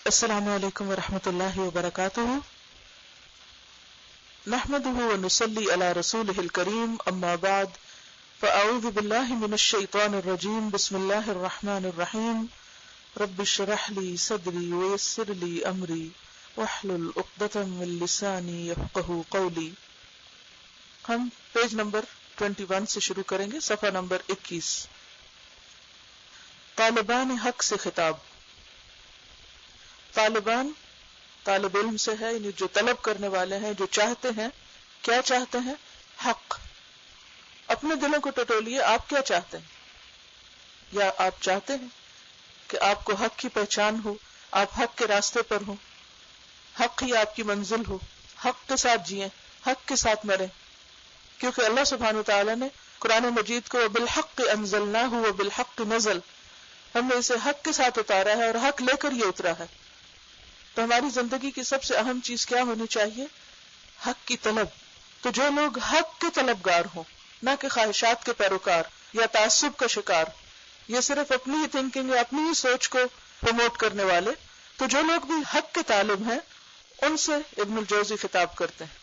السلام علیکم ورحمۃ اللہ وبرکاتہ، نحمده ونصلی علی رسولہ الکریم، اما بعد فاعوذ باللہ من الشیطان الرجیم، بسم اللہ الرحمن الرحیم، رب اشرح لی صدری ویسر لی امری واحلل عقدۃ من لسانی یفقہوا قولی۔ ہم پیج نمبر 21 سے شروع کریں گے، صفحہ نمبر 21۔ طالبان حق سے خطاب۔ طالبان طالب علم سے ہے، یعنی جو طلب کرنے والے ہیں، جو چاہتے ہیں۔ کیا چاہتے ہیں؟ حق۔ اپنے دلوں کو ٹٹولیے، آپ کیا چاہتے ہیں؟ یا آپ چاہتے ہیں کہ آپ کو حق کی پہچان ہو، آپ حق کے راستے پر ہوں، حق ہی آپ کی منزل ہو، حق کے ساتھ جئیں، حق کے ساتھ مریں، کیونکہ اللہ سبحانہ وتعالی نے قرآن مجید کو بالحق انزلناہ وبالحق نزل، ہم نے اسے حق کے ساتھ اتارا ہے اور حق لے کر یہ اترا ہے۔ تو ہماری زندگی کی سب سے اہم چیز کیا ہونی چاہیے؟ حق کی طلب۔ تو جو لوگ حق کے طلبگار ہوں، نہ کہ خواہشات کے پیروکار یا تعصب کا شکار، یا صرف اپنی ہی تھنکنگ یا اپنی ہی سوچ کو پروموٹ کرنے والے، تو جو لوگ بھی حق کے طالب ہیں ان سے ابن الجوزی خطاب کرتے ہیں۔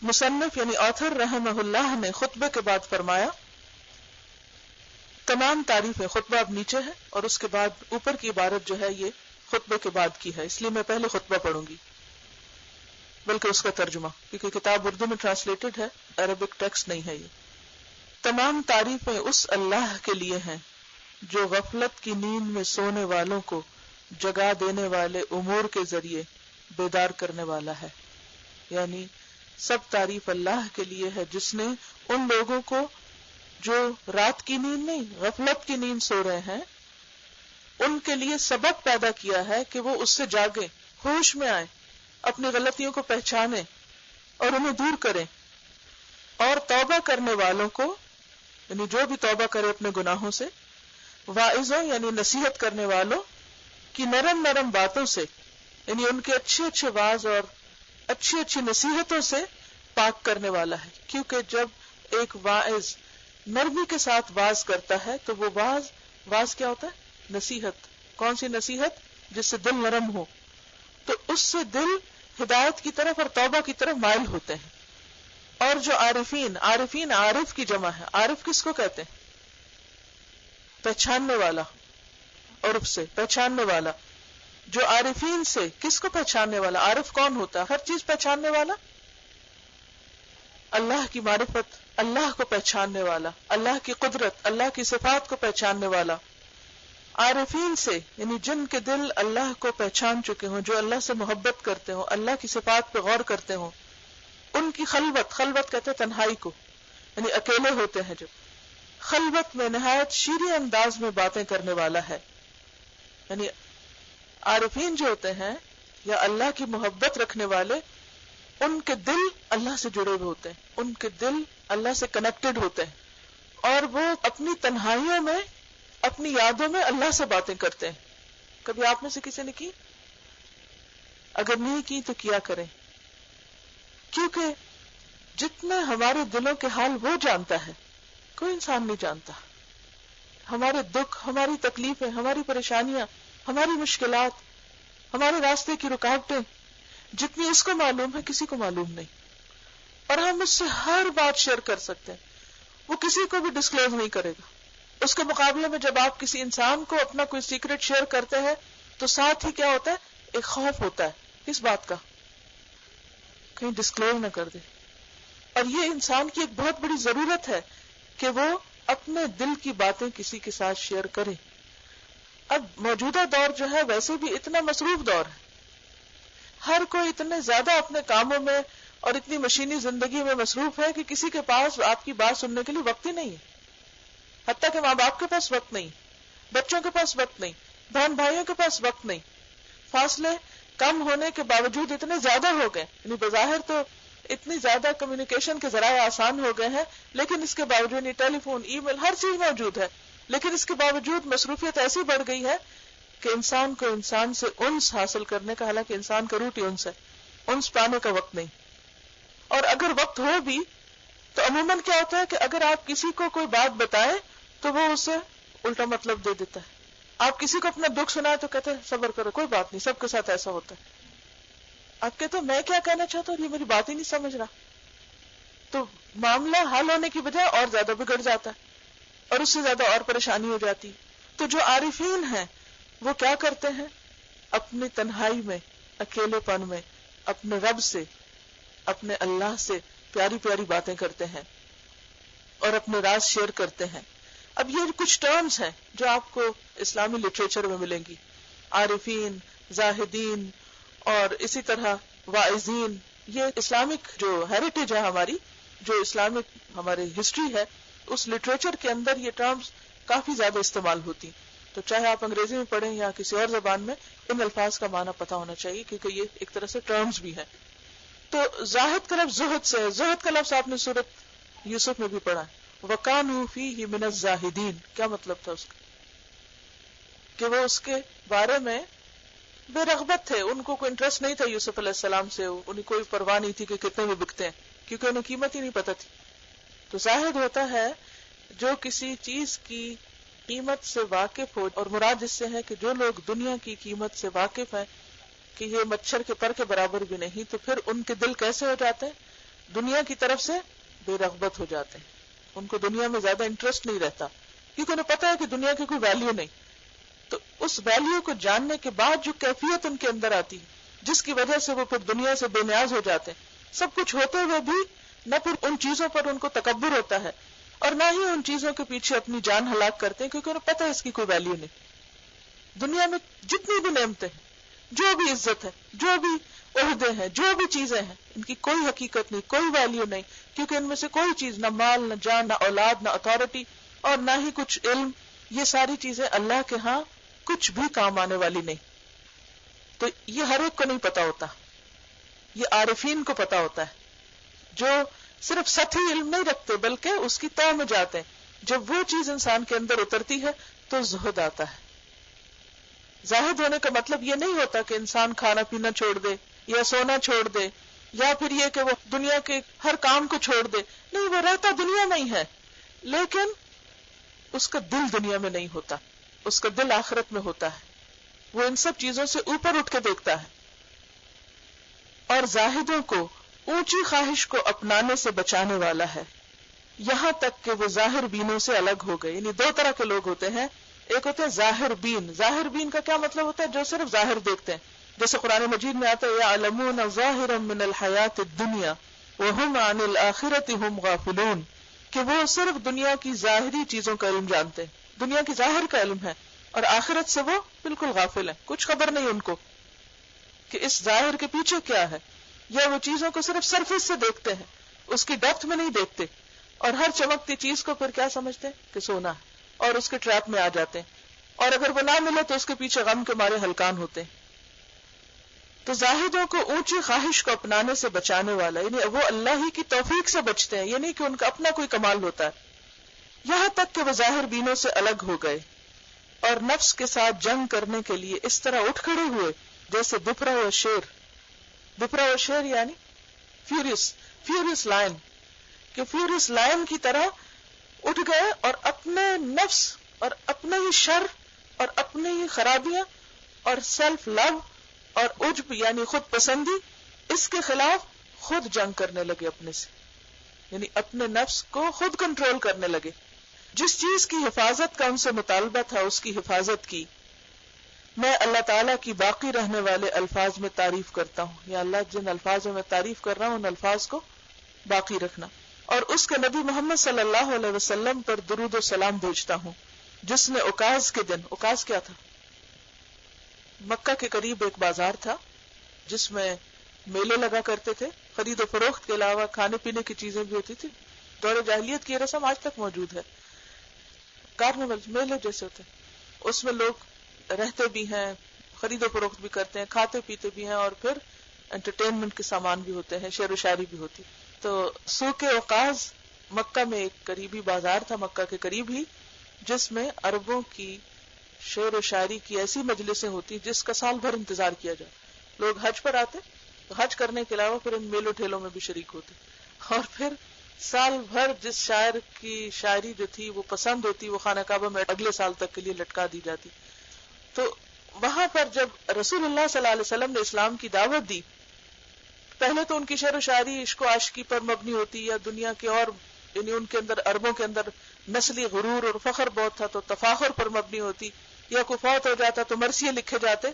مصنف یعنی آتھر رحمہ اللہ نے خطبے کے بعد فرمایا، تمام تعریفیں، خطبہ اب نیچے ہے اور اس کے بعد اوپر کی عبارت جو ہے یہ خطبے کے بعد کی ہے، اس لیے میں پہلے خطبہ پڑھوں گی، بلکہ اس کا ترجمہ، کیونکہ کتاب اردو میں ٹرانسلیٹڈ ہے، عربک ٹیکسٹ نہیں ہے یہ۔ تمام تعریفیں اس اللہ کے لیے ہیں جو غفلت کی نیند میں سونے والوں کو جگا دینے والے امور کے ذریعے بیدار کرنے والا ہے۔ یعنی سب تعریف اللہ کے لیے ہے جس نے ان لوگوں کو جو رات کی نیند نہیں، غفلت کی نیند سو رہے ہیں، ان کے لیے سبب پیدا کیا ہے کہ وہ اس سے جاگیں، ہوش میں آئیں، اپنی غلطیوں کو پہچانیں اور انہیں دور کریں، اور توبہ کرنے والوں کو، یعنی جو بھی توبہ کرے اپنے گناہوں سے، واعظوں یعنی نصیحت کرنے والوں کی نرم نرم باتوں سے، یعنی ان کے اچھے اچھے واعظ اور اچھی اچھی نصیحتوں سے پاک کرنے والا ہے۔ کیونکہ جب ایک واعظ نرمی کے ساتھ واعظ کرتا ہے تو وہ واعظ کیا ہوتا ہے؟ نصیحت۔ کون سی نصیحت؟ جس سے دل نرم ہو، تو اس سے دل ہدایت کی طرف اور توبہ کی طرف مائل ہوتے ہیں۔ اور جو عارفین عارف کی جمع ہے۔ عارف کس کو کہتے ہیں؟ پہچاننے والا، عرف سے پہچاننے والا۔ جو عارفین سے کس کو پہچاننے والا؟ عارف کون ہوتا ہے؟ ہر چیز پہچاننے والا، اللہ کی معرفت، اللہ کو پہچاننے والا، اللہ کی قدرت، اللہ کی صفات کو پہچاننے والا۔ عارفین سے یعنی جن کے دل اللہ کو پہچان چکے ہوں، جو اللہ سے محبت کرتے ہوں، اللہ کی صفات پہ غور کرتے ہوں، ان کی خلوت کہتے ہیں تنہائی کو، یعنی اکیلے ہوتے ہیں جب، خلوت میں نہایت شیریں انداز میں باتیں کرنے والا ہے۔ یعنی عارفین جو ہوتے ہیں یا اللہ کی محبت رکھنے والے، ان کے دل اللہ سے جڑے ہوئے ہوتے ہیں، ان کے دل اللہ سے کنیکٹڈ ہوتے ہیں، اور وہ اپنی تنہائیوں میں، اپنی یادوں میں اللہ سے باتیں کرتے ہیں۔ کبھی آپ میں سے کسی نے کی؟ اگر نہیں کی تو کیا کریں، کیونکہ جتنے ہمارے دلوں کے حال وہ جانتا ہے، کوئی انسان نہیں جانتا۔ ہمارے دکھ، ہماری تکلیفیں، ہماری پریشانیاں، ہماری مشکلات، ہمارے راستے کی رکاوٹیں، جتنی اس کو معلوم ہے کسی کو معلوم نہیں، اور ہم اس سے ہر بات شیئر کر سکتے ہیں، وہ کسی کو بھی ڈسکلوز نہیں کرے گا۔ اس کے مقابلے میں جب آپ کسی انسان کو اپنا کوئی سیکرٹ شیئر کرتے ہیں تو ساتھ ہی کیا ہوتا ہے؟ ایک خوف ہوتا ہے، کس بات کا؟ کہیں ڈسکلوز نہ کر دے۔ اور یہ انسان کی ایک بہت بڑی ضرورت ہے کہ وہ اپنے دل کی باتیں کسی کے ساتھ شیئر کرے۔ اب موجودہ دور جو ہے ویسے بھی اتنا مصروف دور ہے، ہر کوئی اتنے زیادہ اپنے کاموں میں اور اتنی مشینی زندگی میں مصروف ہے کہ کسی کے پاس آپ کی بات سننے کے لیے وقت ہی نہیں ہے۔ حتیٰ کہ ماں باپ کے پاس وقت نہیں، بچوں کے پاس وقت نہیں، بہن بھائیوں کے پاس وقت نہیں۔ فاصلے کم ہونے کے باوجود اتنے زیادہ ہو گئے، یعنی بظاہر تو اتنی زیادہ کمیونیکیشن کے ذرائع آسان ہو گئے ہیں، لیکن اس کے باوجود ٹیلی فون، ای میل، ہر چیز موجود ہے، لیکن اس کے باوجود مصروفیت ایسی بڑھ گئی ہے کہ انسان کو انسان سے انس حاصل کرنے کا، حالانکہ انسان کا روٹ ہی انس ہے، انس پانے کا وقت نہیں۔ اور اگر وقت ہو بھی تو عموماً کیا ہوتا ہے کہ اگر آپ کسی کو کوئی بات بتائیں تو وہ اسے الٹا مطلب دے دیتا ہے، آپ کسی کو اپنا دکھ سنائے تو کہتے ہیں صبر کرو، کوئی بات نہیں، سب کے ساتھ ایسا ہوتا ہے. آپ کہتے ہیں میں کیا کہنا چاہتا ہوں، یہ میری بات ہی نہیں سمجھ رہا، تو معاملہ حل ہونے کی بجائے اور زیادہ بگڑ جاتا ہے اور اس سے زیادہ اور پریشانی ہو جاتی. تو جو عارفین ہیں وہ کیا کرتے ہیں، اپنی تنہائی میں، اکیلے پن میں اپنے رب سے، اپنے اللہ سے پیاری پیاری باتیں کرتے ہیں اور اپنے راز شیئر کرتے ہیں. اب یہ کچھ ٹرمز ہیں جو آپ کو اسلامی لٹریچر میں ملیں گی، عارفین، زاہدین اور اسی طرح واعظین. یہ اسلامک جو ہیریٹیج ہے ہماری، جو اسلامک ہماری ہسٹری ہے، اس لٹریچر کے اندر یہ ٹرمز کافی زیادہ استعمال ہوتی. تو چاہے آپ انگریزی میں پڑھیں یا کسی اور زبان میں، ان الفاظ کا معنی پتہ ہونا چاہیے کیونکہ یہ ایک طرح سے ٹرمز بھی ہیں. تو زاہد کا لفظ زہد سے ہے. زہد کا لفظ آپ نے سورۃ یوسف میں بھی پڑھا ہے، وَكَانُوا فِيهِ مِنَ الزَّاهِدِينَ. کیا مطلب تھا اس کا؟ کہ وہ اس کے بارے میں بے رغبت تھے، ان کو کوئی انٹرسٹ نہیں تھا یوسف علیہ السلام سے، انہیں کوئی پرواہ نہیں تھی کہ کتنے میں بکتے ہیں، کیونکہ انہیں قیمت ہی نہیں پتہ تھی. تو زاہد ہوتا ہے جو کسی چیز کی قیمت سے واقف ہو، اور مراد اس سے ہے کہ جو لوگ دنیا کی قیمت سے واقف ہیں کہ یہ مچھر کے پر کے برابر بھی نہیں، تو پھر ان کے دل کیسے ہو جاتے ہیں؟ دنیا کی طرف سے بے رغبت ہو جاتے ہیں. ان کو دنیا میں زیادہ انٹرسٹ نہیں رہتا کیونکہ انہیں پتا ہے کہ دنیا کی کوئی ویلیو نہیں. تو اس ویلیو کو جاننے کے بعد جو کیفیت ان کے اندر آتی ہے، جس کی وجہ سے وہ پھر دنیا سے بے نیاز ہو جاتے ہیں، سب کچھ ہوتے ہوئے بھی نہ پھر ان چیزوں پر ان کو تکبر ہوتا ہے اور نہ ہی ان چیزوں کے پیچھے اپنی جان ہلاک کرتے ہیں کیونکہ انہیں پتا ہے اس کی کوئی ویلیو نہیں. دنیا میں جتنی بھی نعمتیں ہیں، جو بھی عزت ہے، جو بھی عہدے ہیں، جو بھی چیزیں ہیں، ان کی کوئی حقیقت نہیں، کوئی ویلیو نہیں، کیونکہ ان میں سے کوئی چیز، نہ مال، نہ جان، نہ اولاد، نہ اتھارٹی اور نہ ہی کچھ علم، یہ ساری چیزیں اللہ کے ہاں کچھ بھی کام آنے والی نہیں. تو یہ ہر ایک کو نہیں پتا ہوتا، یہ عارفین کو پتا ہوتا ہے جو صرف سطحی علم نہیں رکھتے بلکہ اس کی تہ میں جاتے ہیں. جب وہ چیز انسان کے اندر اترتی ہے تو زہد آتا ہے. زاہد ہونے کا مطلب یہ نہیں ہوتا کہ انسان کھانا پینا چھوڑ دے یا سونا چھوڑ دے یا پھر یہ کہ وہ دنیا کے ہر کام کو چھوڑ دے. نہیں، وہ رہتا دنیا میں ہی ہے لیکن اس کا دل دنیا میں نہیں ہوتا، اس کا دل آخرت میں ہوتا ہے. وہ ان سب چیزوں سے اوپر اٹھ کے دیکھتا ہے. اور زاہدوں کو اونچی خواہش کو اپنانے سے بچانے والا ہے، یہاں تک کہ وہ ظاہر بینوں سے الگ ہو گئے. یعنی دو طرح کے لوگ ہوتے ہیں، ایک ہوتے ہیں ظاہر بین. ظاہر بین کا کیا مطلب ہوتا ہے؟ جو صرف ظاہر دیکھتے ہیں، جیسے قرآن مجید میں آتا ہے یعلمون ظاہرا من الحیات الدنیا وہم عن الآخرۃ ہم غافلون، کہ وہ صرف دنیا کی ظاہری چیزوں کا علم جانتے ہیں، دنیا کی ظاہر کا علم ہے اور آخرت سے وہ بالکل غافل ہیں، کچھ خبر نہیں ان کو کہ اس ظاہر کے پیچھے کیا ہے. یا وہ چیزوں کو صرف سرفیس سے دیکھتے ہیں، اس کی ڈیپتھ میں نہیں دیکھتے، اور ہر چمکتی چیز کو پھر کیا سمجھتے ہیں کہ سونا ہے اور اس کے ٹریپ میں آ جاتے ہیں، اور اگر وہ نہ ملے تو اس کے پیچھے غم کے مارے ہلکان ہوتے ہیں. تو زاہدوں کو اونچی خواہش کو اپنانے سے بچانے والا، یعنی وہ اللہ ہی کی توفیق سے بچتے ہیں، یہ نہیں کہ ان کا اپنا کوئی کمال ہوتا ہے. یہاں تک کہ وہ ظاہر بینوں سے الگ ہو گئے اور نفس کے ساتھ جنگ کرنے کے لیے اس طرح اٹھ کھڑے ہوئے جیسے بپرا ہوا شیر. بپرا ہوا شیر یعنی فیورس لائن، کہ فیورس لائن کی طرح اٹھ گئے اور اپنے نفس اور اپنے ہی شر اور اپنے ہی خرابیاں اور سیلف لو اور عجب یعنی خود پسندی، اس کے خلاف خود جنگ کرنے لگے اپنے سے، یعنی اپنے نفس کو خود کنٹرول کرنے لگے. جس چیز کی حفاظت کا ان سے مطالبہ تھا اس کی حفاظت کی. میں اللہ تعالیٰ کی باقی رہنے والے الفاظ میں تعریف کرتا ہوں، یا اللہ جن الفاظوں میں تعریف کر رہا ہوں ان الفاظ کو باقی رکھنا، اور اس کے نبی محمد صلی اللہ علیہ وسلم پر درود و سلام بھیجتا ہوں جس نے اوکاز کے دن، اوکاز کیا تھا؟ مکہ کے قریب ایک بازار تھا جس میں میلے لگا کرتے تھے، خرید و فروخت کے علاوہ کھانے پینے کی چیزیں بھی ہوتی تھی. دور جاہلیت کی رسم آج تک موجود ہے، کارنیول میلے جیسے ہوتے ہیں، اس میں لوگ رہتے بھی ہیں، خرید و فروخت بھی کرتے ہیں، کھاتے پیتے بھی ہیں، اور پھر انٹرٹینمنٹ کے سامان بھی ہوتے ہیں، شعر و شاعری بھی ہوتی. تو سوق اوقاز مکہ میں ایک قریبی بازار تھا، مکہ کے قریب ہی، جس میں عربوں کی شعر و شاعری کی ایسی مجلسیں ہوتی جس کا سال بھر انتظار کیا جائے. لوگ حج پر آتے تو حج کرنے کے علاوہ پھر ان میلوں ٹھیلوں میں بھی شریک ہوتے، اور پھر سال بھر جس شاعر کی شاعری جو تھی وہ پسند ہوتی وہ خانہ کعبہ میں اگلے سال تک کے لیے لٹکا دی جاتی. تو وہاں پر جب رسول اللہ صلی اللہ علیہ وسلم نے اسلام کی دعوت دی، پہلے تو ان کی شعر و شاعری عشق و عاشقی پر مبنی ہوتی، یا دنیا کے اور یعنی ان کے اندر عربوں کے اندر نسلی غرور اور فخر بہت تھا تو تفاخر پر مبنی ہوتی، یا کوئی فوت ہو جاتا تو مرثیے لکھے جاتے.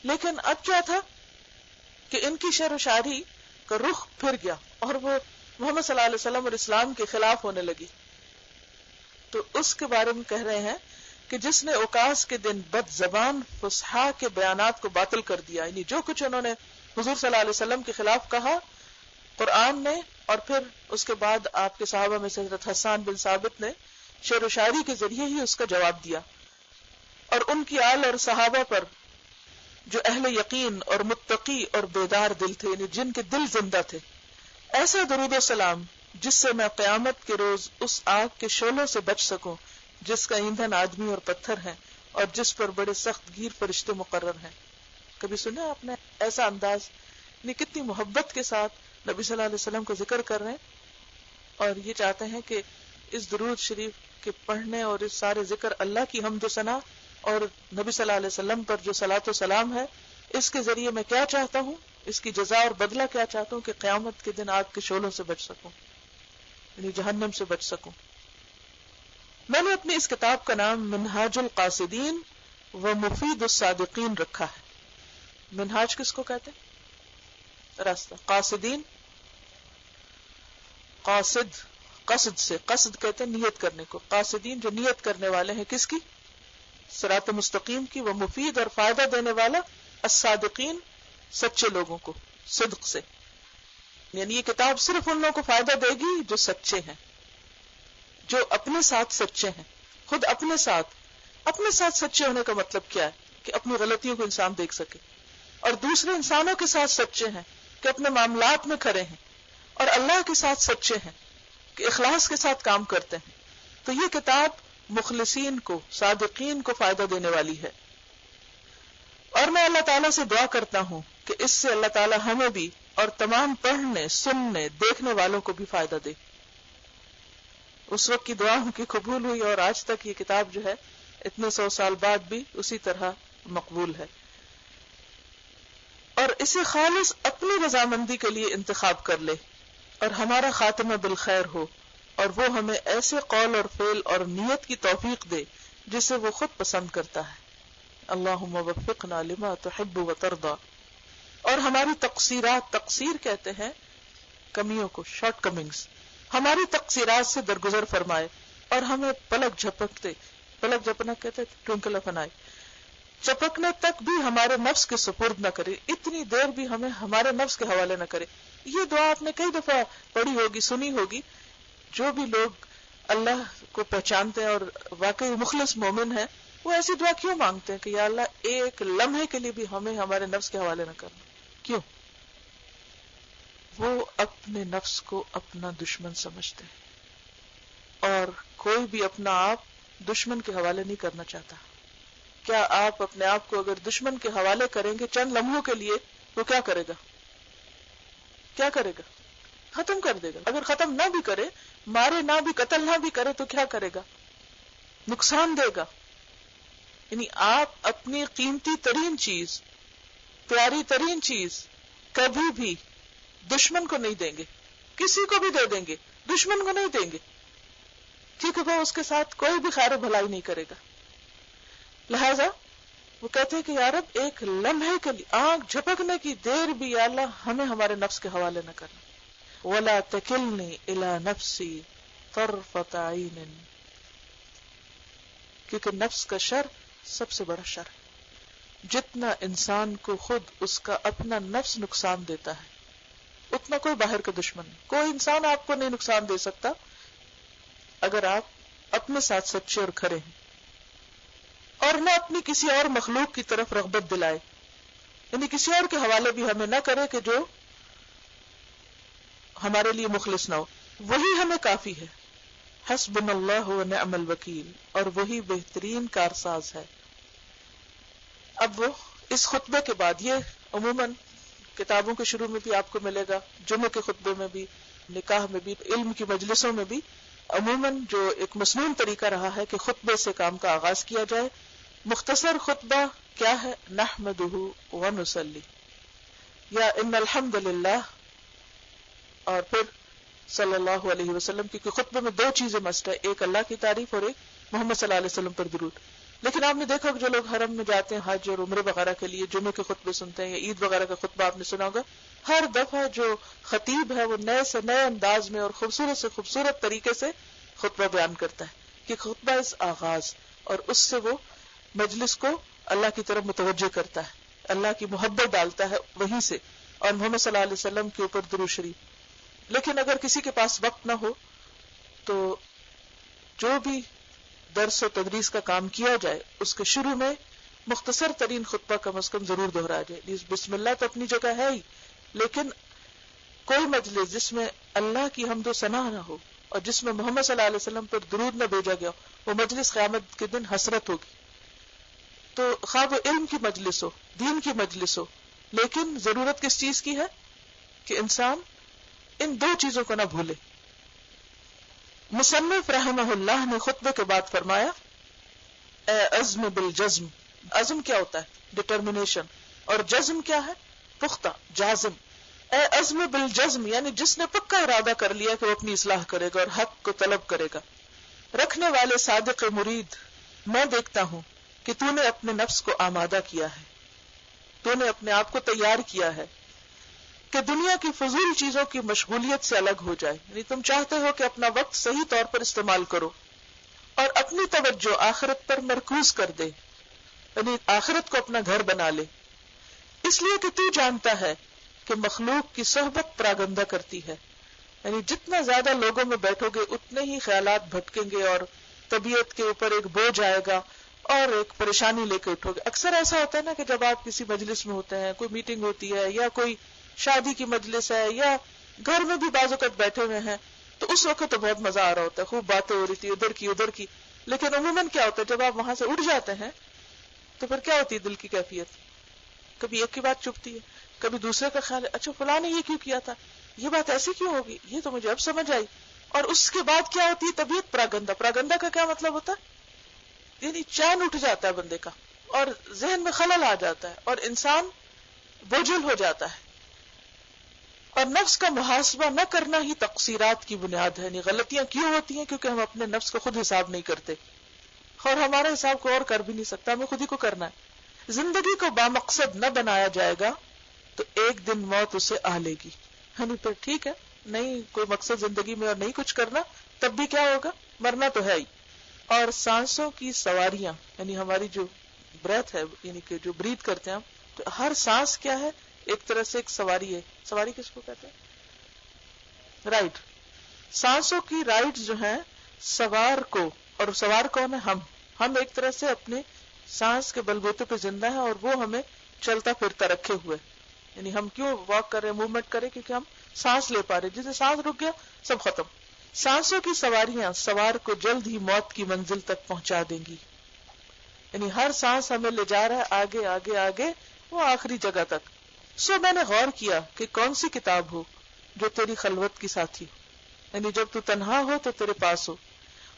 لیکن اب کیا تھا کہ ان کی شعر و شاعری کا رخ پھر گیا اور وہ محمد صلی اللہ علیہ وسلم اور اسلام کے خلاف ہونے لگی. تو اس کے بارے میں کہہ رہے ہیں کہ جس نے اوکاس کے دن بد زبان فصحا کے بیانات کو باطل کر دیا، یعنی جو کچھ انہوں نے حضور صلی اللہ علیہ وسلم کے خلاف کہا قرآن نے، اور پھر اس کے بعد آپ کے صحابہ میں سے حضرت حسان بن ثابت نے شعر و شاعری کے ذریعے ہی اس کا جواب دیا. اور ان کی آل اور صحابہ پر جو اہل یقین اور متقی اور بیدار دل تھے، یعنی جن کے دل زندہ تھے، ایسا درود و سلام جس سے میں قیامت کے روز اس آگ کے شعلوں سے بچ سکوں جس کا ایندھن آدمی اور پتھر ہے اور جس پر بڑے سخت گیر فرشتے مقرر ہیں. کبھی سنا آپ نے ایسا انداز؟ یعنی کتنی محبت کے ساتھ نبی صلی اللہ علیہ وسلم کو ذکر کر رہے ہیں اور یہ چاہتے ہیں کہ اس درود شریف کے پڑھنے اور اس سارے ذکر اللہ کی حمد و ثنا اور نبی صلی اللہ علیہ وسلم پر جو صلاۃ و سلام ہے، اس کے ذریعے میں کیا چاہتا ہوں، اس کی جزا اور بدلہ کیا چاہتا ہوں کہ قیامت کے دن آگ کے شعلوں سے بچ سکوں، یعنی جہنم سے بچ سکوں. میں نے اپنی اس کتاب کا نام منہاج القاصدین و مفید الصادقین رکھا ہے. منہاج کس کو کہتے ہیں؟ راستہ. قاصدین، قاصد قصد سے، قصد کہتے ہیں نیت کرنے کو، قاصدین جو نیت کرنے والے ہیں کس کی؟ صراط مستقیم کی. وہ مفید اور فائدہ دینے والا، الصادقین سچے لوگوں کو، صدق سے. یعنی یہ کتاب صرف ان لوگوں کو فائدہ دے گی جو سچے ہیں، جو اپنے ساتھ سچے ہیں. خود اپنے ساتھ سچے ہونے کا مطلب کیا ہے؟ کہ اپنی غلطیوں کو انسان دیکھ سکے، اور دوسرے انسانوں کے ساتھ سچے ہیں کہ اپنے معاملات میں کھرے ہیں، اور اللہ کے ساتھ سچے ہیں کہ اخلاص کے ساتھ کام کرتے ہیں. تو یہ کتاب مخلصین کو، صادقین کو فائدہ دینے والی ہے. اور میں اللہ تعالیٰ سے دعا کرتا ہوں کہ اس سے اللہ تعالیٰ ہمیں بھی اور تمام پڑھنے، سننے، دیکھنے والوں کو بھی فائدہ دے. اس وقت کی دعا ان کی قبول ہوئی اور آج تک یہ کتاب جو ہے اتنے 100 سال بعد بھی اسی طرح مقبول ہے. اور اسے خالص اپنی رضامندی کے لیے انتخاب کر لے اور ہمارا خاتمہ بالخیر ہو، اور وہ ہمیں ایسے قول اور فعل اور نیت کی توفیق دے جسے وہ خود پسند کرتا ہے. اللہم وفقنا لما تحب وترضى. اور ہماری تقصیرات، تقصیر کہتے ہیں کمیوں کو، شارٹ کمنگز، ہماری تقصیرات سے درگزر فرمائے اور ہمیں پلک جھپکتے، پلک جھپکنا کہتے ہیں ٹوئنکل آف این آئی، چپکنے تک بھی ہمارے نفس کے سپرد نہ کرے، اتنی دیر بھی ہمیں ہمارے نفس کے حوالے نہ کرے. یہ دعا آپ نے کئی دفعہ پڑھی ہوگی، سنی ہوگی. جو بھی لوگ اللہ کو پہچانتے ہیں اور واقعی مخلص مومن ہیں، وہ ایسی دعا کیوں مانگتے ہیں کہ یا اللہ ایک لمحے کے لیے بھی ہمیں ہمارے نفس کے حوالے نہ کرنا؟ کیوں؟ وہ اپنے نفس کو اپنا دشمن سمجھتے ہیں، اور کوئی بھی اپنا آپ دشمن کے حوالے نہیں کرنا چاہتا. کیا آپ اپنے آپ کو اگر دشمن کے حوالے کریں گے چند لمحوں کے لیے، وہ کیا کرے گا؟ کیا کرے گا؟ ختم کر دے گا. اگر ختم نہ بھی کرے، مارے نہ بھی، قتل نہ بھی کرے، تو کیا کرے گا؟ نقصان دے گا. یعنی آپ اپنی قیمتی ترین چیز، پیاری ترین چیز کبھی بھی دشمن کو نہیں دیں گے. کسی کو بھی دے دیں گے، دشمن کو نہیں دیں گے، کیونکہ وہ اس کے ساتھ کوئی بھی خیر و بھلائی نہیں کرے گا. لہذا وہ کہتے ہیں کہ یا رب ایک لمحے کے لیے، آنکھ جھپکنے کی دیر بھی یا اللہ ہمیں ہمارے نفس کے حوالے نہ کرنا. وَلَا تَكِلْنِي إِلَى نَفْسِي طَرْفَةَ عَيْنٍ. کیونکہ نفس کا شر سب سے بڑا شر ہے. جتنا انسان کو خود اس کا اپنا نفس نقصان دیتا ہے، اتنا کوئی باہر کا دشمن نہیں. کوئی انسان آپ کو نہیں نقصان دے سکتا اگر آپ اپنے ساتھ سچے اور کھرے ہیں، اور نہ اپنی کسی اور مخلوق کی طرف رغبت دلائے، یعنی کسی اور کے حوالے بھی ہمیں نہ کرے کہ جو ہمارے لیے مخلص نہ ہو. وہی ہمیں کافی ہے. حسبنا اللہ ونعم الوکیل. اور وہی بہترین کارساز ہے. اب وہ اس خطبے کے بعد، یہ عموماً کتابوں کے شروع میں بھی آپ کو ملے گا، جمعے کے خطبے میں بھی، نکاح میں بھی، علم کی مجلسوں میں بھی، عموماً جو ایک مسنون طریقہ رہا ہے کہ خطبے سے کام کا آغاز کیا جائے. مختصر خطبہ کیا ہے؟ نحمدہ ونصلی، یا ان الحمد للہ، اور پھر صلی اللہ علیہ وسلم، کیونکہ خطبے میں دو چیزیں مسٹ ہے، ایک اللہ کی تعریف اور ایک محمد صلی اللہ علیہ وسلم پر درود. لیکن آپ نے دیکھا کہ جو لوگ حرم میں جاتے ہیں حج اور عمرے وغیرہ کے لیے، جمعے کے خطبے سنتے ہیں یا عید وغیرہ کا خطبہ آپ نے سنا ہوگا، ہر دفعہ جو خطیب ہے وہ نئے سے نئے انداز میں اور خوبصورت سے خوبصورت طریقے سے خطبہ بیان کرتا ہے کہ خطبہ اس آغاز، اور اس سے وہ مجلس کو اللہ کی طرف متوجہ کرتا ہے، اللہ کی محبت ڈالتا ہے وہیں سے، اور محمد صلی اللہ علیہ وسلم کے اوپر درود شریف. لیکن اگر کسی کے پاس وقت نہ ہو تو جو بھی درس و تدریس کا کام کیا جائے اس کے شروع میں مختصر ترین خطبہ کم از کم ضرور دہرایا جائے. بسم اللہ تو اپنی جگہ ہے ہی، لیکن کوئی مجلس جس میں اللہ کی حمد و ثنا نہ ہو اور جس میں محمد صلی اللہ علیہ وسلم پر درود نہ بھیجا گیا، وہ مجلس قیامت کے دن حسرت ہوگی. تو خواب علم کی مجلس ہو، دین کی مجلس ہو، لیکن ضرورت کس چیز کی ہے کہ انسان ان دو چیزوں کو نہ بھولے. مصنف رحمہ اللہ نے خطبے کے بعد فرمایا، اے عزم بالجزم. عزم کیا ہوتا ہے؟ ڈٹرمنیشن. اور جزم کیا ہے؟ پختہ، جازم. اے عزم بالجزم، یعنی جس نے پکا ارادہ کر لیا کہ وہ اپنی اصلاح کرے گا اور حق کو طلب کرے گا. رکھنے والے صادق مرید، میں دیکھتا ہوں کہ تو نے اپنے نفس کو آمادہ کیا ہے، تو نے اپنے آپ کو تیار کیا ہے کہ دنیا کی فضول چیزوں کی مشغولیت سے الگ ہو جائے. یعنی تم چاہتے ہو کہ اپنا وقت صحیح طور پر استعمال کرو اور اپنی توجہ آخرت پر مرکوز کر دے، یعنی آخرت کو اپنا گھر بنا لے. اس لیے کہ تو جانتا ہے کہ مخلوق کی صحبت پراگندہ کرتی ہے. یعنی جتنا زیادہ لوگوں میں بیٹھو گے اتنے ہی خیالات بھٹکیں گے اور طبیعت کے اوپر ایک بوجھ آئے گا اور ایک پریشانی لے کے اٹھو گے. اکثر ایسا ہوتا ہے نا کہ جب آپ کسی مجلس میں ہوتے ہیں، کوئی میٹنگ ہوتی ہے یا کوئی شادی کی مجلس ہے یا گھر میں بھی بعض اوقات بیٹھے ہوئے ہیں، تو اس وقت تو بہت مزہ آ رہا ہوتا ہے، خوب باتیں ہو رہی تھی ادھر کی. لیکن عموماً کیا ہوتا ہے جب آپ وہاں سے اٹھ جاتے ہیں تو پھر کیا ہوتی ہے دل کی کیفیت؟ کبھی ایک کی بات چپتی ہے، کبھی دوسرے کا خیال ہے اچھا فلاں نے یہ کیوں کیا تھا، یہ بات ایسی کیوں ہوگی، یہ تو مجھے اب سمجھ آئی. اور اس کے بعد کیا ہوتی ہے طبیعت پراگندہ. پراگندہ کا کیا مطلب ہوتا ہے؟ یعنی چین اٹھ جاتا ہے بندے کا اور ذہن میں خلل آ جاتا ہے اور انسان بوجھل ہو جاتا ہے. اور نفس کا محاسبہ نہ کرنا ہی تقصیرات کی بنیاد ہے. یعنی غلطیاں کیوں ہوتی ہیں؟ کیونکہ ہم اپنے نفس کا خود حساب نہیں کرتے، اور ہمارا حساب کوئی اور کر بھی نہیں سکتا، ہمیں خود ہی کو کرنا ہے. زندگی کو بامقصد نہ بنایا جائے گا تو ایک دن موت اسے آ لے گی. یعنی پھر ٹھیک ہے نہیں کوئی مقصد زندگی میں اور نہیں کچھ کرنا، تب بھی کیا ہوگا؟ مرنا تو ہے ہی. اور سانسوں کی سواریاں، یعنی ہماری جو بریتھ ہے، یعنی کہ جو بریتھ کرتے ہیں ہم، تو ہر سانس کیا ہے؟ ایک طرح سے ایک سواری ہے. سواری کس کو کہتے ہیں؟ رائڈ. سانسوں کی رائڈ جو ہے سوار کو، اور سوار کون ہے؟ ہم ایک طرح سے اپنے سانس کے بلبوتے پہ زندہ ہے اور وہ ہمیں چلتا پھرتا رکھے ہوئے. یعنی ہم کیوں واک کر رہے ہیں، موومنٹ کریں؟ کیونکہ ہم سانس لے پا رہے. جسے سانس رک گیا سب ختم. سانسوں کی سواریاں سوار کو جلد ہی موت کی منزل تک پہنچا دیں گی. یعنی ہر سانس ہمیں لے جا رہا ہے آگے آگے آگے، وہ آخری جگہ تک. سو میں نے غور کیا کہ کون سی کتاب ہو جو تیری خلوت کی ساتھی ہو، یعنی جب تو تنہا ہو تو تیرے پاس ہو،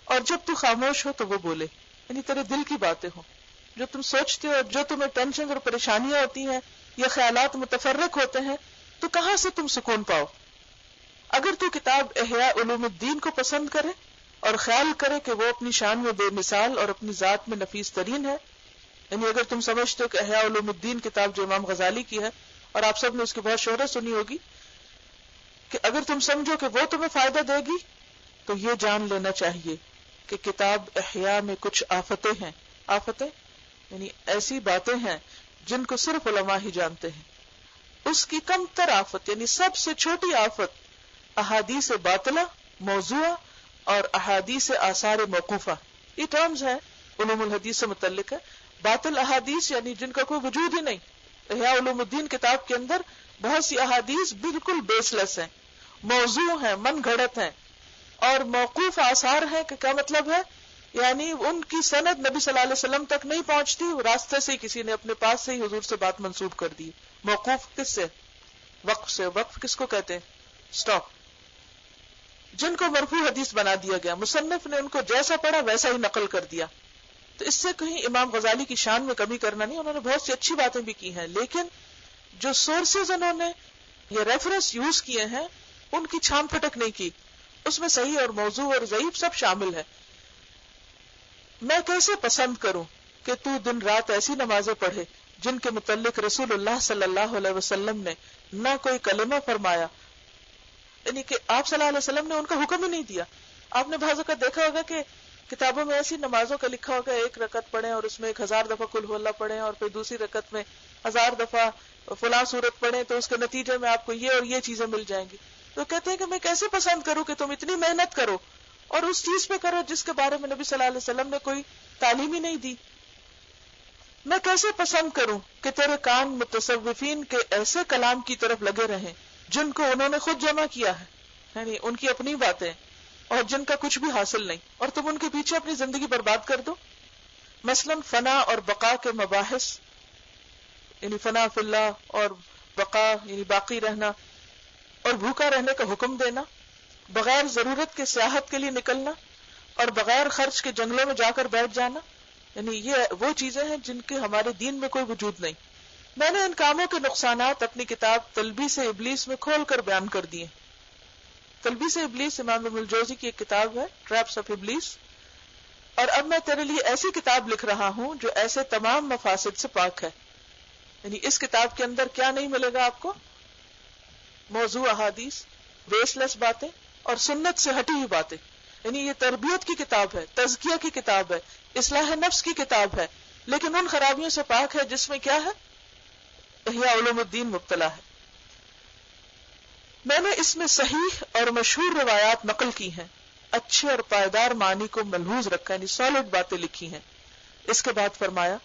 اور جب تو خاموش ہو تو وہ بولے. یعنی تیرے دل کی باتیں ہوں، جو تم سوچتے ہو اور جو تمہیں ٹینشن اور پریشانیاں ہوتی ہیں یا خیالات متفرق ہوتے ہیں، تو کہاں سے تم سکون پاؤ؟ اگر تو کتاب احیاء علوم الدین کو پسند کرے اور خیال کرے کہ وہ اپنی شان میں بے مثال اور اپنی ذات میں نفیس ترین ہے، یعنی اگر تم سمجھتے ہو کہ احیاء علوم الدین کتاب جو امام غزالی کی ہے، اور آپ سب نے اس کی بہت شہرت سنی ہوگی، کہ اگر تم سمجھو کہ وہ تمہیں فائدہ دے گی تو یہ جان لینا چاہیے کہ کتاب احیاء میں کچھ آفتیں ہیں. آفتیں یعنی ایسی باتیں ہیں جن کو صرف علماء ہی جانتے ہیں. اس کی کم تر آفت یعنی سب سے چھوٹی آفت احادیث باطلہ، موضوعہ اور احادیث آثار موقوفہ، یہ ٹرمز ہیں علوم الحدیث سے متعلق ہے. باطل احادیث یعنی جن کا کوئی وجود ہی نہیں. احیاء علوم الدین کتاب کے اندر بہت سی احادیث بالکل بیس لیس ہیں، موضوع ہیں، من گھڑت ہیں. اور موقوف آثار ہیں کہ کیا مطلب ہے؟ یعنی ان کی سند نبی صلی اللہ علیہ وسلم تک نہیں پہنچتی، راستے سے کسی نے اپنے پاس سے ہی حضور سے بات منسوب کر دی. موقوف کس سے؟ وقف سے. وقف کس کو کہتے ہیں؟ سٹاپ. جن کو مرفوع حدیث بنا دیا گیا، مصنف نے ان کو جیسا پڑھا ویسا ہی نقل کر دیا. تو اس سے کہیں امام غزالی کی شان میں کمی کرنا نہیں، انہوں نے بہت سی اچھی باتیں بھی کی ہیں، لیکن جو سورسز انہوں نے یہ ریفرنس یوز کیے ہیں ان کی چھام پھٹک نہیں کی، اس میں صحیح اور موضوع اور ضعیف سب شامل ہے. میں کیسے پسند کروں کہ تو دن رات ایسی نمازیں پڑھے جن کے متعلق رسول اللہ صلی اللہ علیہ وسلم نے نہ کوئی کلمہ فرمایا، یعنی کہ آپ صلی اللہ علیہ وسلم نے ان کا حکم ہی نہیں دیا. آپ نے بعض اوقات دیکھا ہوگا کہ کتابوں میں ایسی نمازوں کا لکھا ہوگا 1 رکعت پڑھیں اور اس میں 1000 دفعہ قل هو اللہ پڑھیں، اور پھر دوسری رکعت میں 1000 دفعہ فلاں سورت پڑھیں، تو اس کے نتیجے میں آپ کو یہ اور یہ چیزیں مل جائیں گی. تو کہتے ہیں کہ میں کیسے پسند کروں کہ تم اتنی محنت کرو اور اس چیز پہ کرو جس کے بارے میں نبی صلی اللہ علیہ وسلم نے کوئی تعلیم ہی نہیں دی. میں کیسے پسند کروں کہ تیرے کان متصوفین کے ایسے کلام کی طرف لگے رہیں جن کو انہوں نے خود جمع کیا ہے، یعنی ان کی اپنی باتیں اور جن کا کچھ بھی حاصل نہیں، اور تم ان کے پیچھے اپنی زندگی برباد کر دو. مثلا فنا اور بقا کے مباحث، یعنی فنا فی اللہ اور بقا یعنی باقی رہنا، اور بھوکا رہنے کا حکم دینا، بغیر ضرورت کے سیاحت کے لیے نکلنا، اور بغیر خرچ کے جنگلوں میں جا کر بیٹھ جانا، یعنی یہ وہ چیزیں ہیں جن کے ہمارے دین میں کوئی وجود نہیں. میں نے ان کاموں کے نقصانات اپنی کتاب تلبیس ابلیس میں کھول کر بیان کر دیے. تلبیس ابلیس امام ابن الجوزی کی ایک کتاب ہے، ٹریپس آف ابلیس. اور اب میں تیرے لیے ایسی کتاب لکھ رہا ہوں جو ایسے تمام مفاسد سے پاک ہے. یعنی اس کتاب کے اندر کیا نہیں ملے گا آپ کو؟ موضوع احادیث، بیس لیس باتیں اور سنت سے ہٹی ہوئی باتیں. یعنی یہ تربیت کی کتاب ہے، تزکیہ کی کتاب ہے، اصلاح نفس کی کتاب ہے، لیکن ان خرابیوں سے پاک ہے جس میں کیا ہے؟ احیاء علوم الدین مبتلا ہے. میں نے اس میں صحیح اور مشہور روایات نقل کی ہیں، اچھے اور پائیدار معنی کو ملحوظ رکھا، یعنی سالڈ باتیں لکھی ہیں. اس کے بعد فرمایا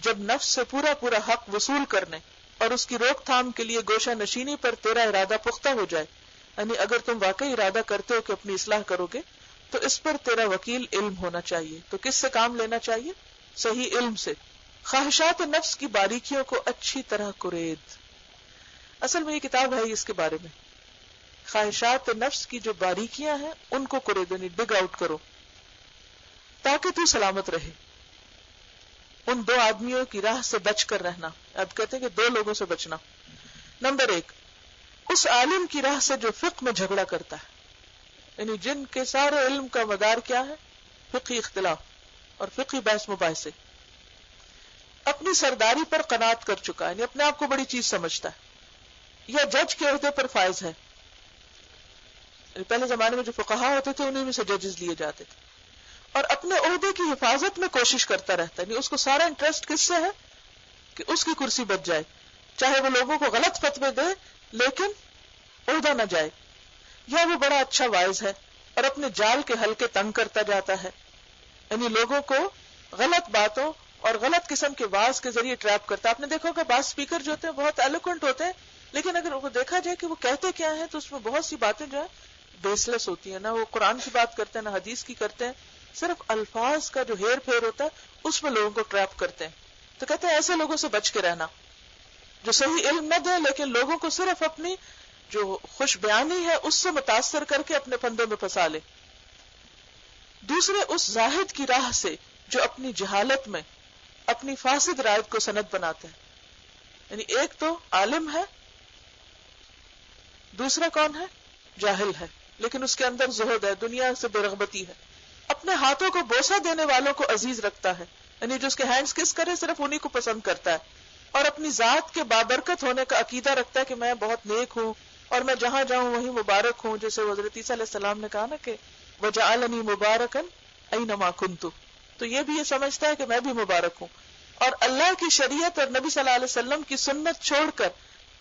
جب نفس سے پورا پورا حق وصول کرنے اور اس کی روک تھام کے لیے گوشہ نشینی پر تیرا ارادہ پختہ ہو جائے، یعنی اگر تم واقعی ارادہ کرتے ہو کہ اپنی اصلاح کرو گے تو اس پر تیرا وکیل علم ہونا چاہیے. تو کس سے کام لینا چاہیے؟ صحیح علم سے. خواہشات نفس کی باریکیوں کو اچھی طرح کرید. اصل میں یہ کتاب ہے اس کے بارے میں، خواہشات نفس کی جو باریکیاں ہیں ان کو کرید، یعنی ڈگ آؤٹ کرو تاکہ تو سلامت رہے. ان 2 آدمیوں کی راہ سے بچ کر رہنا. اب کہتے ہیں کہ 2 لوگوں سے بچنا. نمبر 1، اس عالم کی راہ سے جو فقہ میں جھگڑا کرتا ہے، یعنی جن کے سارے علم کا مدار کیا ہے؟ فقہی اختلاف اور فقہی بحث مباحثے. اپنی سرداری پر قناعت کر چکا ہے، یعنی اپنے آپ کو بڑی چیز سمجھتا ہے، یا جج کے عہدے پر فائز ہے. پہلے زمانے میں جو فقہا ہوتے تھے انہیں میں سے ججز لیے جاتے تھے، اور اپنے عہدے کی حفاظت میں کوشش کرتا رہتا ہے. یعنی اس کو سارا انٹرسٹ کس سے ہے؟ کہ اس کی کرسی بچ جائے، چاہے وہ لوگوں کو غلط فتوے دے لیکن عہدہ نہ جائے. یا وہ بڑا اچھا وائز ہے اور اپنے جال کے حلقے تنگ کرتا جاتا ہے، یعنی لوگوں کو غلط باتوں اور غلط قسم کے واز کے ذریعے ٹریپ کرتا ہے. آپ نے دیکھا کہ بعض اسپیکر جو ہوتے ہیں بہت ایلوکوینٹ ہوتے ہیں، لیکن اگر وہ دیکھا جائے کہ وہ کہتے کیا ہیں تو اس میں بہت سی باتیں جو ہے بیس لیس ہوتی ہیں. نہ وہ قرآن کی بات کرتے ہیں، نہ حدیث کی کرتے ہیں، صرف الفاظ کا جو ہیر پھیر ہوتا ہے اس میں لوگوں کو ٹریپ کرتے ہیں. تو کہتے ہیں ایسے لوگوں سے بچ کے رہنا جو صحیح علم نہ دے لیکن لوگوں کو صرف اپنی جو خوش بیانی ہے اس سے متاثر کر کے اپنے پندے میں پھنسا لے. دوسرے اس زاہد کی راہ سے جو اپنی جہالت میں اپنی فاسد رائے کو سند بناتے ہیں. یعنی ایک تو عالم ہے، دوسرا کون ہے؟ جاہل ہے، لیکن اس کے اندر زہد ہے، دنیا سے بے رغبتی ہے. اپنے ہاتھوں کو بوسہ دینے والوں کو عزیز رکھتا ہے، یعنی جو اس کے ہینڈز کس کرے صرف انہی کو پسند کرتا ہے. اور اپنی ذات کے بابرکت ہونے کا عقیدہ رکھتا ہے کہ میں بہت نیک ہوں اور میں جہاں جاؤں وہیں مبارک ہوں. جیسے حضرت عیسیٰ علیہ السلام نے کہا نا کہ وَجَعَلَنِي مُبَارَكًا أَيْنَمَا كُنتُ، تو یہ بھی یہ سمجھتا ہے کہ میں بھی مبارک ہوں. اور اللہ کی شریعت اور نبی صلی اللہ علیہ وسلم کی سنت چھوڑ کر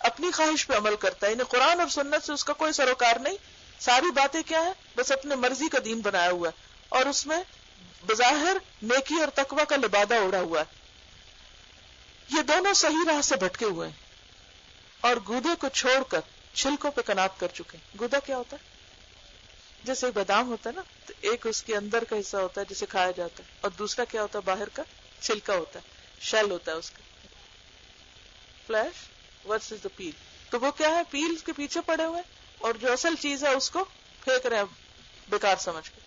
اپنی خواہش پہ عمل کرتا ہے. یعنی قرآن اور سنت سے اس کا کوئی سروکار نہیں، ساری باتیں کیا ہے؟ بس اپنے مرضی کا دین بنایا ہوا ہے اور اس میں بظاہر نیکی اور تقوی کا لبادہ اوڑھا ہوا ہے. یہ دونوں صحیح راہ سے بھٹکے ہوئے ہیں اور گودے کو چھوڑ کر چھلکوں پہ قناعت کر چکے ہیں. گودا کیا ہوتا ہے؟ جیسے بادام ہوتا ہے نا، تو ایک اس کے اندر کا حصہ ہوتا ہے جسے کھایا جاتا ہے، اور دوسرا کیا ہوتا ہے؟ باہر کا چھلکا ہوتا ہے، شیل ہوتا ہے اس کا. Flesh versus the peel. تو وہ کیا ہے؟ پیل کے پیچھے پڑے ہوئے اور جو اصل چیز ہے اس کو پھینک رہے ہیں بیکار سمجھ کے.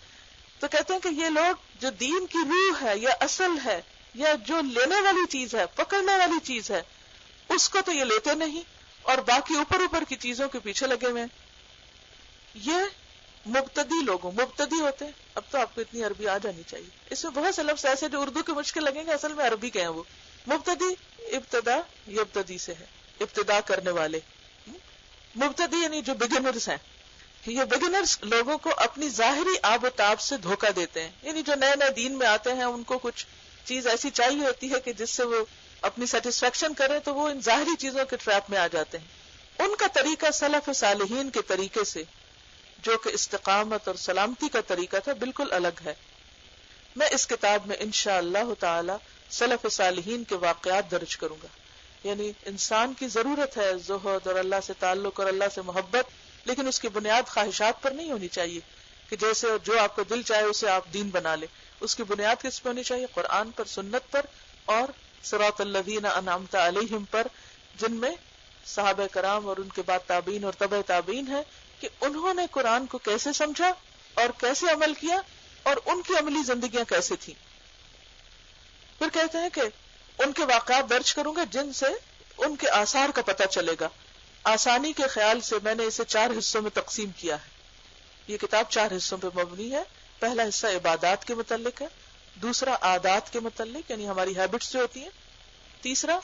تو کہتے ہیں کہ یہ لوگ جو دین کی روح ہے یا اصل ہے یا جو لینے والی چیز ہے، پکڑنے والی چیز ہے، اس کو تو یہ لیتے نہیں اور باقی اوپر اوپر کی چیزوں کے پیچھے لگے ہوئے ہیں۔ یہ مبتدی لوگوں، مبتدی ہوتے ہیں۔ اب تو آپ کو اتنی عربی آ جانی چاہیے، اس میں بہت سے لفظ ایسے جو اردو کے مشکل لگیں گے، اصل میں عربی کے ہیں وہ۔ مبتدی ابتدا یبتدی سے ہے، ابتدا کرنے والے۔ مبتدی یعنی جو بگنرز ہیں، یہ بگنرز لوگوں کو اپنی ظاہری آب و تاب سے دھوکہ دیتے ہیں، یعنی جو نئے نئے دین میں آتے ہیں ان کو کچھ چیز ایسی چاہیے ہوتی ہے کہ جس سے وہ اپنی سیٹسفیکشن کریں، تو وہ ان ظاہری چیزوں کے ٹریپ میں آ جاتے ہیں۔ ان کا طریقہ سلف صالحین کے طریقے سے، جو کہ استقامت اور سلامتی کا طریقہ تھا، بالکل الگ ہے۔ میں اس کتاب میں انشاءاللہ تعالی سلف صالحین کے واقعات درج کروں گا۔ یعنی انسان کی ضرورت ہے زہد اور اللہ سے تعلق اور اللہ سے محبت، لیکن اس کی بنیاد خواہشات پر نہیں ہونی چاہیے کہ جیسے جو آپ کو دل چاہے اسے آپ دین بنا لیں۔ اس کی بنیاد کس پہ ہونی چاہیے؟ قرآن پر، سنت پر، اور صراط الذین انعمت علیہم پر، جن میں صحابہ کرام اور ان کے بعد تابعین اور تبع تابعین ہیں کہ انہوں نے قرآن کو کیسے سمجھا اور کیسے عمل کیا اور ان کی عملی زندگیاں کیسے تھیں۔ پھر کہتے ہیں کہ ان کے واقعات درج کروں گا جن سے ان کے آثار کا پتہ چلے گا۔ آسانی کے خیال سے میں نے اسے 4 حصوں میں تقسیم کیا ہے۔ یہ کتاب 4 حصوں پہ مبنی ہے۔ پہلا حصہ عبادات کے متعلق ہے، دوسرا عادات کے متعلق یعنی ہماری ہیبٹس جو ہوتی ہیں، تیسرا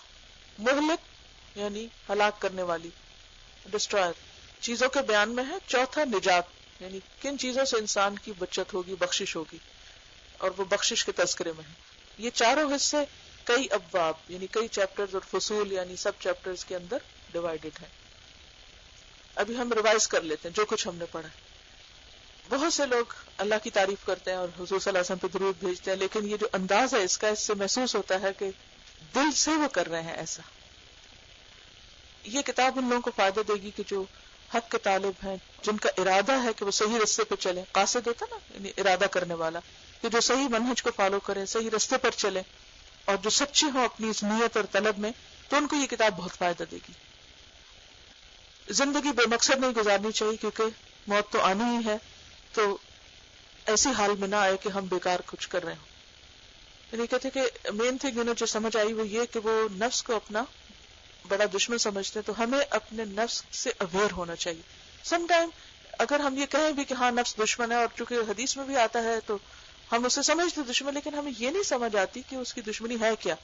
مہلک یعنی ہلاک کرنے والی، ڈسٹرائر چیزوں کے بیان میں ہے، چوتھا نجات یعنی کن چیزوں سے انسان کی بچت ہوگی، بخشش ہوگی، اور وہ بخشش کے تذکرے میں ہے۔ یہ چاروں حصے کئی ابواب یعنی کئی چیپٹرز اور فصول یعنی سب چیپٹرز کے اندر ڈیوائیڈڈ ہیں۔ ابھی ہم ریوائز کر لیتے ہیں جو کچھ ہم نے پڑھا۔ بہت سے لوگ اللہ کی تعریف کرتے ہیں اور حضور صلی اللہ علیہ وسلم پہ درود بھیجتے ہیں، لیکن یہ جو انداز ہے اس کا، اس سے محسوس ہوتا ہے کہ دل سے وہ کر رہے ہیں ایسا۔ یہ کتاب ان لوگوں کو فائدہ دے گی کہ جو حق کے طالب ہیں، جن کا ارادہ ہے کہ وہ صحیح رستے پہ چلیں، قاصد ہوتا نا یعنی ارادہ کرنے والا، کہ جو صحیح منہج کو فالو کریں، صحیح رستے پر چلیں اور جو سچے ہوں اپنی اس نیت اور طلب میں، تو ان کو یہ کتاب بہت فائدہ دے گی۔ زندگی بے مقصد نہیں گزارنی چاہیے کیونکہ موت تو آنی ہی ہے، تو ایسی حال میں نہ آئے کہ ہم بیکار کچھ کر رہے ہوں۔ یعنی کہتے کہ مین تھنگ انہیں جو سمجھ آئی وہ یہ کہ وہ نفس کو اپنا بڑا دشمن سمجھتے ہیں، تو ہمیں اپنے نفس سے اویئر ہونا چاہیے۔ سم ٹائم اگر ہم یہ کہیں بھی کہ ہاں نفس دشمن ہے، اور چونکہ حدیث میں بھی آتا ہے تو ہم اسے سمجھتے دشمن، لیکن ہمیں یہ نہیں سمجھ آتی کہ اس کی دشمنی ہے کیا،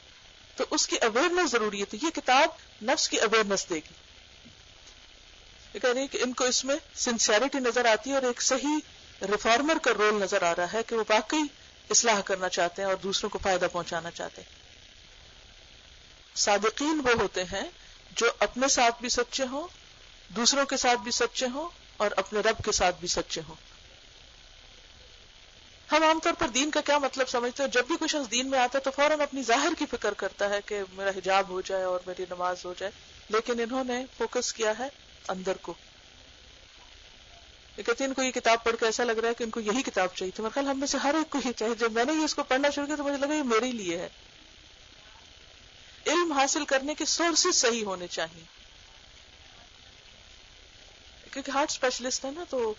تو اس کی اویئرنیس ضروری ہے۔ تو یہ کتاب نفس کی اویئرنیس دے گی۔ کہ ان کو اس میں سنسیئرٹی نظر آتی ہے اور ایک صحیح ریفارمر کا رول نظر آ رہا ہے کہ وہ واقعی اصلاح کرنا چاہتے ہیں اور دوسروں کو فائدہ پہنچانا چاہتے ہیں۔ صادقین وہ ہوتے ہیں جو اپنے ساتھ بھی سچے ہوں، دوسروں کے ساتھ بھی سچے ہوں اور اپنے رب کے ساتھ بھی سچے ہوں۔ ہم عام طور پر دین کا کیا مطلب سمجھتے ہیں؟ جب بھی کوئی شخص دین میں آتا ہے تو فوراً اپنی ظاہر کی فکر کرتا ہے کہ میرا حجاب ہو جائے اور میری نماز ہو جائے، لیکن انہوں نے فوکس کیا ہے اندر کو۔ یہ کہتے ہیں ان کو یہ کتاب پڑھ کے ایسا لگ رہا ہے کہ ان کو یہی کتاب چاہیے تھی۔ میرے خیال ہم میں سے ہر ایک کو یہ چاہیے۔ جب میں نے یہ اس کو پڑھنا شروع کیا تو مجھے لگا یہ میرے لیے ہے۔ علم حاصل کرنے کے سورسز صحیح ہونے چاہیے، کیونکہ ہارٹ اسپیشلسٹ ہے نا، تو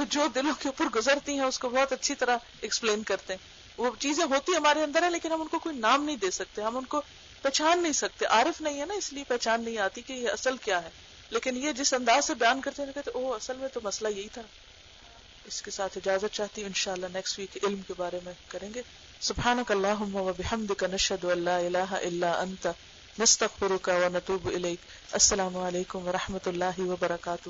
جو دلوں کے اوپر گزرتی ہیں اس کو بہت اچھی طرح ایکسپلین کرتے ہیں۔ وہ چیزیں ہوتی ہمارے اندر ہیں لیکن ہم ان کو کوئی نام نہیں دے سکتے، ہم ان کو پہچان نہیں سکتے، عارف نہیں ہے نا، اس لیے پہچان نہیں آتی کہ یہ اصل کیا ہے۔ لیکن یہ جس انداز سے بیان کرتے ہیں کہتے اوہ اصل میں تو مسئلہ یہی تھا۔ اس کے ساتھ اجازت چاہتی ہوں، انشاءاللہ نیکسٹ ویک علم کے بارے میں کریں گے۔ سبحانک اللہم و بحمدک، نشہد ان لا الہ الا انت، نستغفرک و نتوب الیک۔ السلام علیکم و رحمۃ اللہ وبرکاتہ۔